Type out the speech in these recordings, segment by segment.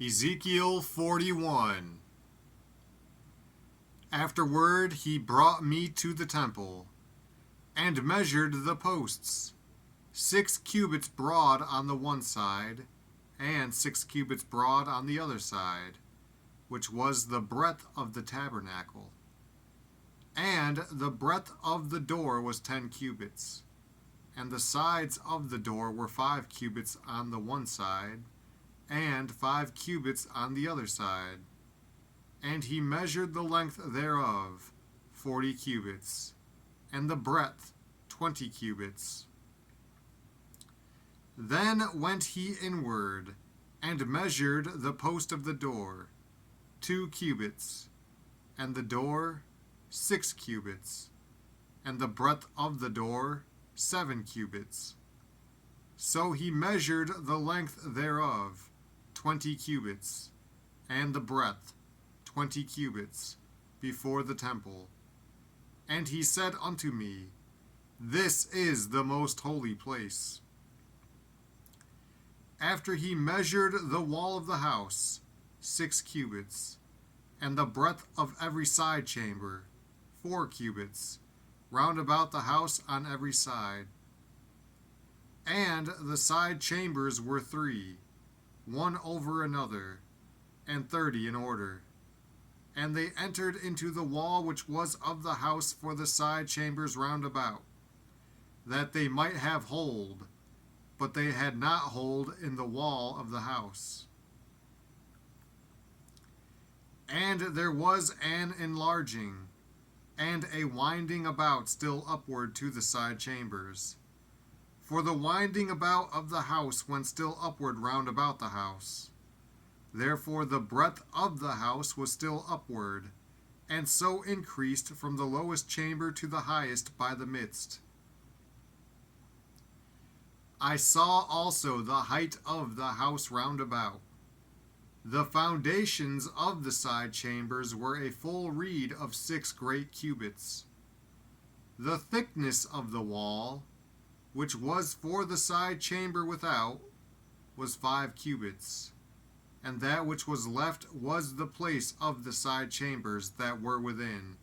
Ezekiel 41. Afterward he brought me to the temple, and measured the posts, 6 cubits broad on the one side, and 6 cubits broad on the other side, which was the breadth of the tabernacle. And the breadth of the door was 10 cubits, and the sides of the door were 5 cubits on the one side, and 5 cubits on the other side. And he measured the length thereof 40 cubits, and the breadth 20 cubits. Then went he inward, and measured the post of the door 2 cubits, and the door 6 cubits, and the breadth of the door 7 cubits. So he measured the length thereof 20 cubits, and the breadth 20 cubits, before the temple. And he said unto me, This is the most holy place. After he measured the wall of the house 6 cubits, and the breadth of every side chamber 4 cubits, round about the house on every side. And the side chambers were 3, one over another, and 30 in order. And they entered into the wall which was of the house for the side chambers round about, that they might have hold, but they had not hold in the wall of the house. And there was an enlarging, and a winding about still upward to the side chambers. For the winding about of the house went still upward round about the house. Therefore the breadth of the house was still upward, and so increased from the lowest chamber to the highest by the midst. I saw also the height of the house round about. The foundations of the side chambers were a full reed of 6 great cubits. The thickness of the wall, which was for the side chamber without, was 5 cubits, and that which was left was the place of the side chambers that were within.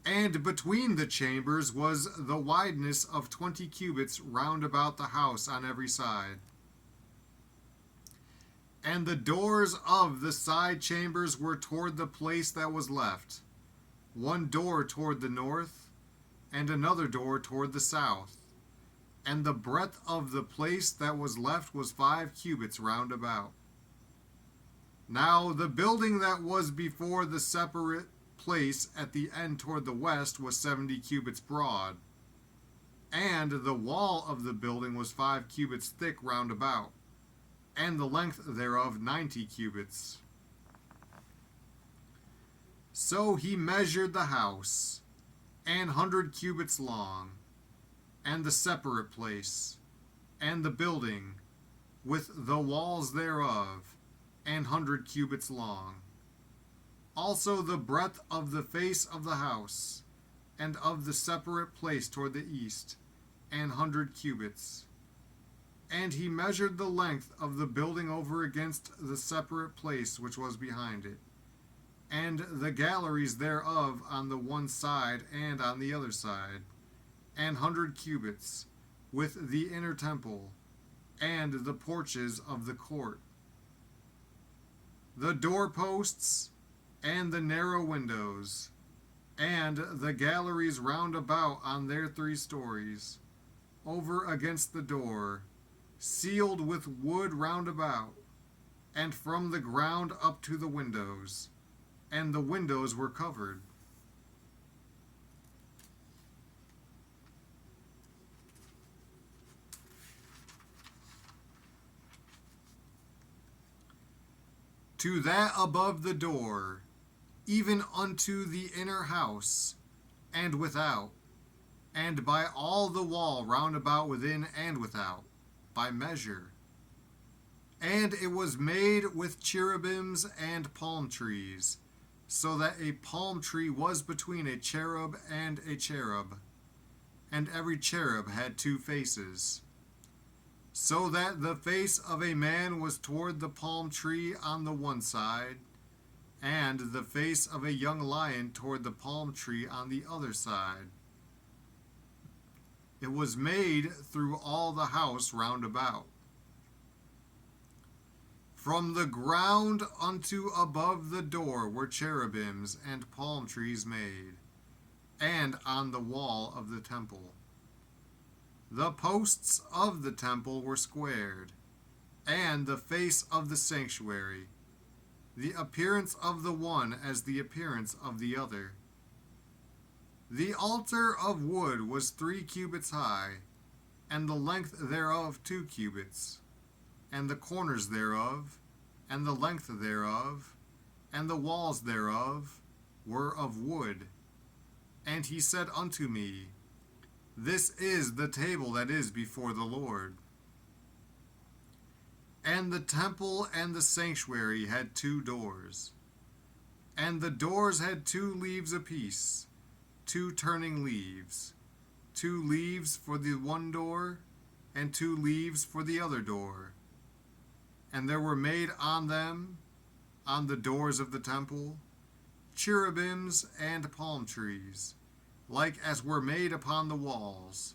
And between the chambers was the wideness of 20 cubits round about the house on every side. And the doors of the side chambers were toward the place that was left, one door toward the north, and another door toward the south. And the breadth of the place that was left was 5 cubits round about. Now the building that was before the separate place at the end toward the west was 70 cubits broad, and the wall of the building was 5 cubits thick round about, and the length thereof 90 cubits. So he measured the house, 100 cubits long, and the separate place, and the building, with the walls thereof, 100 cubits long. Also the breadth of the face of the house, and of the separate place toward the east, 100 cubits. And he measured the length of the building over against the separate place which was behind it, and the galleries thereof on the one side and on the other side, 100 cubits, with the inner temple, and the porches of the court. The doorposts, and the narrow windows, and the galleries round about on their 3 stories, over against the door, sealed with wood round about, and from the ground up to the windows, and the windows were covered. To that above the door, even unto the inner house, and without, and by all the wall round about within and without, by measure. And it was made with cherubims and palm trees, so that a palm tree was between a cherub and a cherub, and every cherub had 2 faces. so that the face of a man was toward the palm tree on the one side, and the face of a young lion toward the palm tree on the other side. It was made through all the house round about. From the ground unto above the door were cherubims and palm trees made, and on the wall of the temple. The posts of the temple were squared, and the face of the sanctuary, the appearance of the one as the appearance of the other. The altar of wood was 3 cubits high, and the length thereof 2 cubits, and the corners thereof, and the length thereof, and the walls thereof were of wood. And he said unto me, This is the table that is before the Lord. And the temple and the sanctuary had 2 doors, and the doors had 2 leaves apiece, 2 turning leaves, 2 leaves for the one door, and 2 leaves for the other door. And there were made on them, on the doors of the temple, cherubims and palm trees, like as were made upon the walls.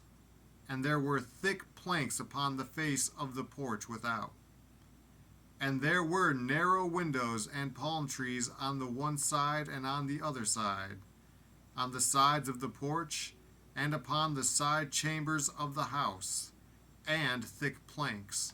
And there were thick planks upon the face of the porch without. And there were narrow windows and palm trees on the one side and on the other side, on the sides of the porch, and upon the side chambers of the house, and thick planks.